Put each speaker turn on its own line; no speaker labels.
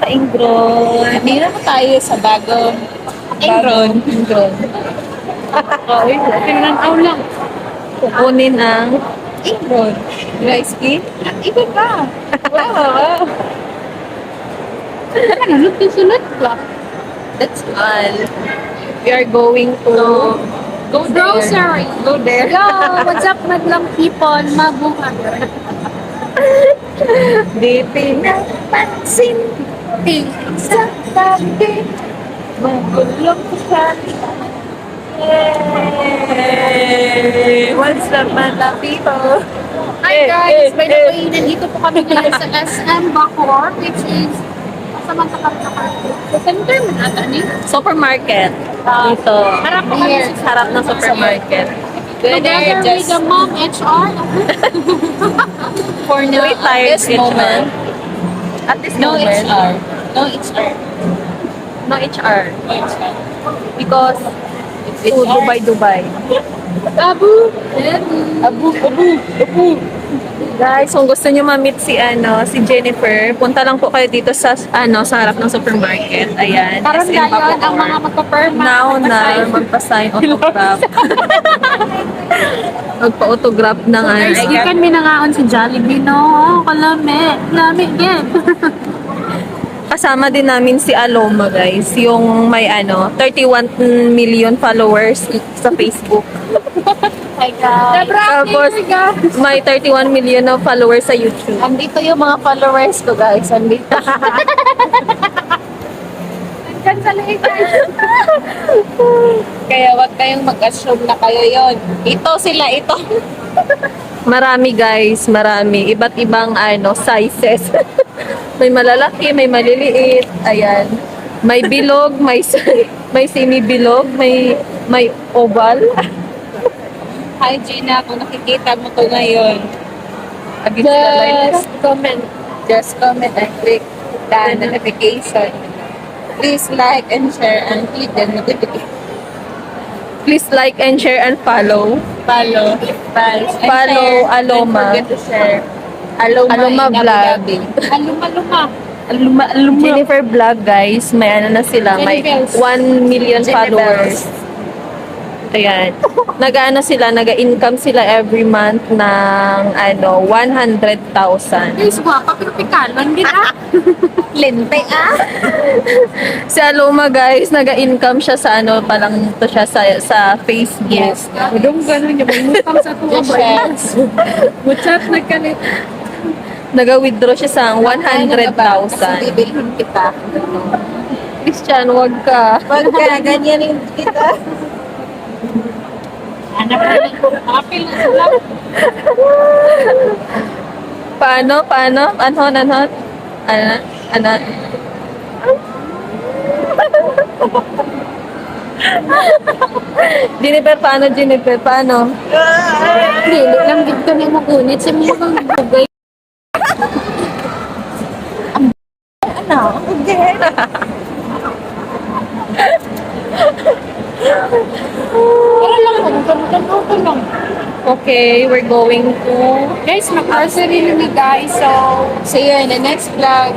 Ingron.
Hindi na tayo sa bagong Ingron.
Ingron.
Ay, pinanaw lang.
Kukunin ang
Ingron.
rice cake.
At iba pa. Wow. Ano, sulot ka.
That's all. We are going to
Go grocery.
Go there.
Yo, what's up, madlang people? Mabuhay.
Di pinapansin
Sa tabi.
magulong ka. Hey! What's up, mga people?
Hi guys! By the way, nandito po kami ngayon sa SM Bacoor, which is masamang kapag-kapag. Sa center man ata ni?
Supermarket. Dito.
Harap po kami sa
Harap ng supermarket.
Together with the mom HR.
For now,
Retired
at this moment. At this
No
moment.
HR. No HR.
No HR.
No HR.
Because it's to Dubai.
Abu.
Guys, kung gusto nyo ma-meet si Jennifer, punta lang po kayo dito sa sa harap ng supermarket. Ayan.
Karon
SM
ngayon ang
Bacoor.
mga magpa-perma.
Now na magpa-sign autograph. Magpa-autograph ng
Guys, di kan minangaon si Jollibee, no? Kalame. Lami, again.
Kasama din namin si Aloma, guys. Yung may 31 million followers sa Facebook.
Hi, guys.
Tapos, may 31 million na followers sa YouTube. Andito yung mga followers ko, guys. Andito.
Hanggang sa later. Kaya wag kayong mag-assume na kayo yon. Ito sila, ito.
Marami, guys. Marami. Iba't ibang sizes. May malalaki, may maliliit. Ayan. May bilog, may semi-bilog, may oval.
Hi, Gina. Kung nakikita mo to ngayon,
Just comment.
just comment and click the notification. Please like and share and click the notification.
Please like and share and follow.
Follow.
Follow Aloma.
Don't forget to share. Aloma
Aloma Vlog.
Aluma.
Jennifer Vlog, guys. May na sila. May
Jennifer.
1 million
Jennifer.
followers. Ayan. Nag-income sila every month ng 100,000.
Guys, guwapa, pero pikalon din ah.
Lente Si Aloma, guys, nag-income siya sa palang to siya sa Facebook.
Yes.
Udong gano'n niya, magmutang sa tuwa ba?
Yes.
Muchat nagkalit.
Nag-withdraw siya sa
Kasi
100,000.
bibilhin kita.
Christian, wag ka.
Wag ka, ganyanin kita. Anak na lang. Apil na sila.
Paano? Anhon? Ano? Jennifer, paano?
Dili lang dito na magunit sa mga bugay. Ano? Para lang, magkamutan lang.
Okay, we're going to...
Guys, mag-grocery na guys. So, see you in the next vlog.